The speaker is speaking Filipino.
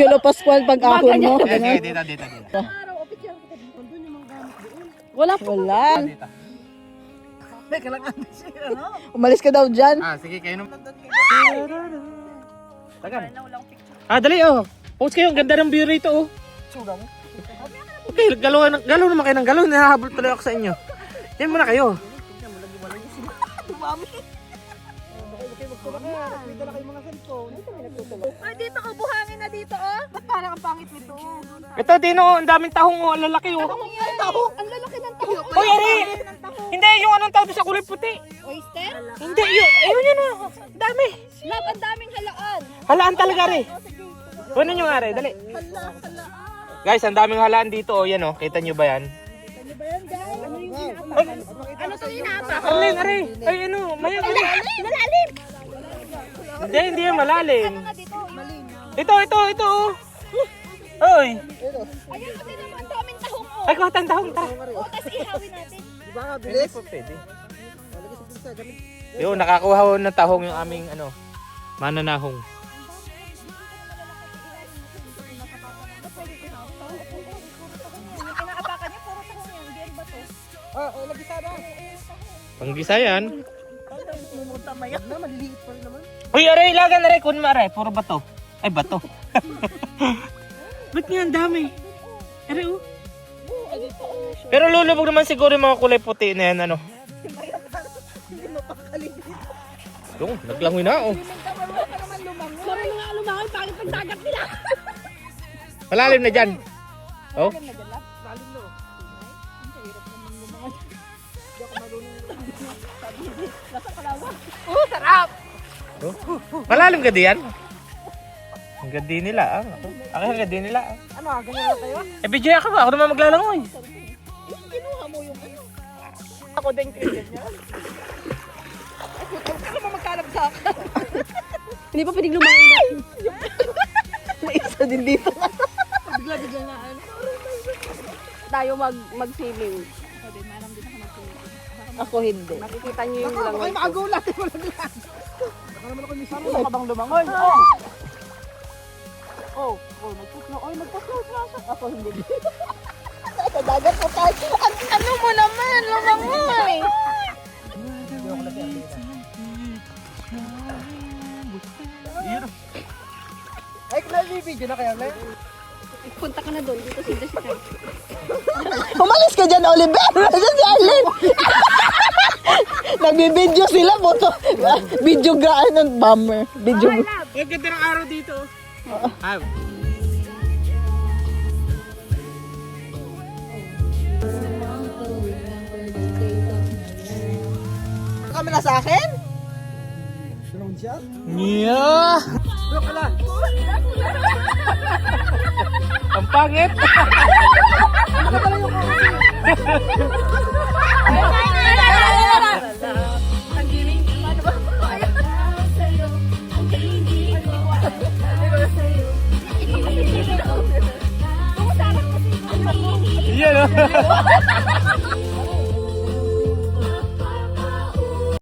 Yolo Pascual pag-ahon mo. Dito. Wala. Umalis ka daw dyan. Sige, kayo naman. Tagan. Dali Post kayo, ang ganda ng view rito Okay, galaw naman kayo ng galaw. Nahahabol tuloy ako sa inyo. Yan muna kayo. Ay, dito ka, buhangin na dito, Ba't parang ang pangit nito? Ito, Dino, ang daming tahong ang lalaki Ang lalaki ng taho. Hoy, Ari! Hindi, yung anong tawag sa kulay puti. Oyster? Hindi, yun dami. Ang daming halaan. Halaan talaga, Ari. Kunin nyo nga, Ari, dali. Guys, ang daming halaan dito, yan kita nyo ba yan? Ano to inapa? Ari. Ay, maya. Malalim. Hindi yan malalim. Ano nga dito? Ito. Oy. Ayun kasi naman, ang daming tahong, Ay, kuhatang tahong, tara. Tapos ihawin natin. Hindi po pwede. Yo, nakakuha ko ng tahong yung aming mananahong. Yung inaapakan niya, puro tahong yan. Hindi ba to? Panggisa yan. Uy, aray, ilagan na rin. Kunin mo, aray. Puro bato. Ay, bato. Ba't nga ang dami? Aray, Pero lulubog naman siguro yung mga kulay puti na yan, Yung, naglangoy na, Marunong nga lumangoy, pangit pag dagat nila. Malalim na dyan. Sarap! Malalim ka diyan? Ang gandi nila, ang gandi nila, Ano, ganyan na tayo? video ako ba? Ako naman maglalangoy. Kinuha mo yung Ako din Christian niya. Huwag ka naman magkalap sa akin. Hindi pa pwedeng lumangoy na. May isa din dito. Bigla na Tayo mag-swimming. Ako hindi. Makikita niyo yung langoy. Ay, makagulat. Ano ka bang lumangoy? Nagpa-float na siya. Ako hindi. Sa dagat po tayo. Ano mo naman, lumangoy? Ay, nalibidyo na kaya, Mel? Punta ka na doon. Dito si Jessica. Umalis ka dyan, Oliver! Nasaan si Arlen? Nagbibidyo sila, boto. Video gaan ng bummer. Video. Ang ganda ng araw dito. Kami na sa akin? Yeah! Ang pangit! Yan